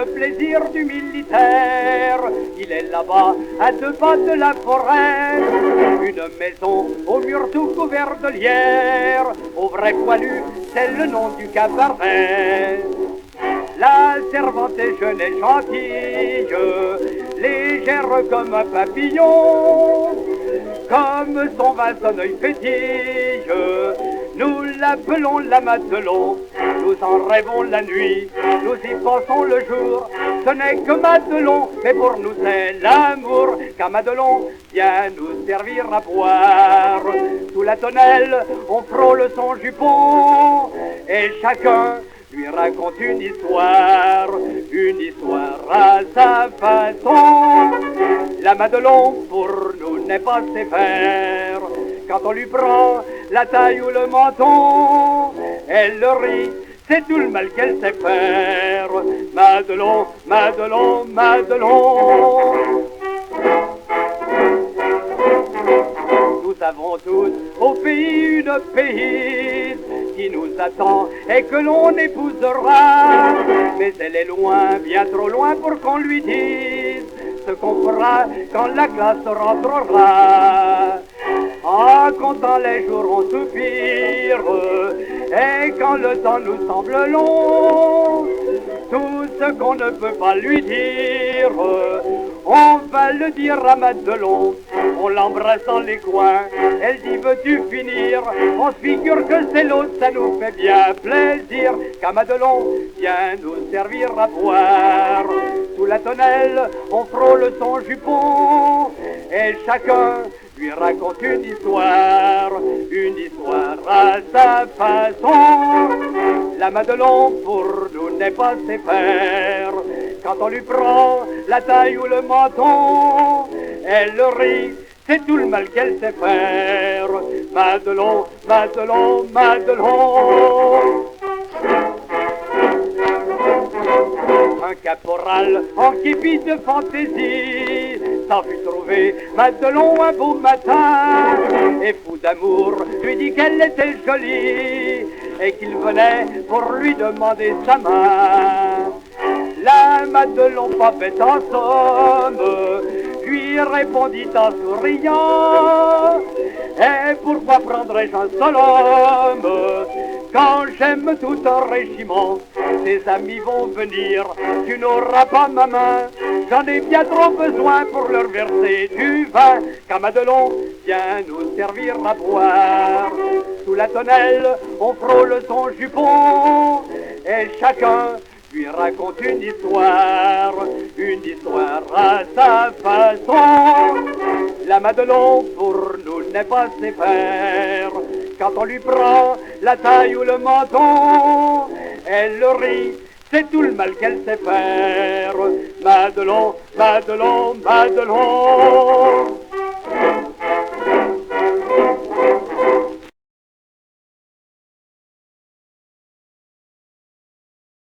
le plaisir du militaire. Il est là-bas, à 2 pas de la forêt, une maison au mur tout couvert de lierre. Au vrai poilu, c'est le nom du cabaret. La servante est jeune et gentille, légère comme un papillon. Comme son vin, son œil pétille, nous l'appelons la Madelon. Nous en rêvons la nuit, nous y pensons le jour. Ce n'est que Madelon, mais pour nous c'est l'amour. Car Madelon vient nous servir à boire. Sous la tonnelle, on frôle son jupon, et chacun lui raconte une histoire à sa façon. La Madelon pour nous n'est pas sévère. Quand on lui prend la taille ou le menton, elle rit, c'est tout le mal qu'elle sait faire. Madelon, Madelon, Madelon. Nous avons tous au pays une pays qui nous attend et que l'on épousera. Mais elle est loin, bien trop loin pour qu'on lui dise ce qu'on fera quand la classe rentrera. En comptant les jours on soupire, et quand le temps nous semble long, tout ce qu'on ne peut pas lui dire, on va le dire à Madelon. On l'embrasse dans les coins, elle dit veux-tu finir? On se figure que c'est l'autre, ça nous fait bien plaisir. Qu'à Madelon vient nous servir à boire. Sous la tonnelle, on frôle son jupon, et chacun lui raconte une histoire à sa façon. La Madelon pour nous n'est pas sévère. Quand on lui prend la taille ou le menton, elle rit, c'est tout le mal qu'elle sait faire. Madelon, Madelon, Madelon. Un caporal en képi de fantaisie s'en fut trouver Madelon un beau matin, et fou d'amour lui dit qu'elle était jolie et qu'il venait pour lui demander sa main. La Madelon, pas bête en somme, lui répondit en souriant, et pourquoi prendrais-je un seul homme quand j'aime tout un régiment? Tes amis vont venir, tu n'auras pas ma main, j'en ai bien trop besoin pour leur verser du vin. Car Madelon vient nous servir à boire. Sous la tonnelle, on frôle son jupon, et chacun lui raconte une histoire à sa façon. La Madelon pour nous n'est pas sévère. Quand on lui prend la taille ou le menton, elle rit, c'est tout le mal qu'elle sait faire. Madelon, Madelon, Madelon.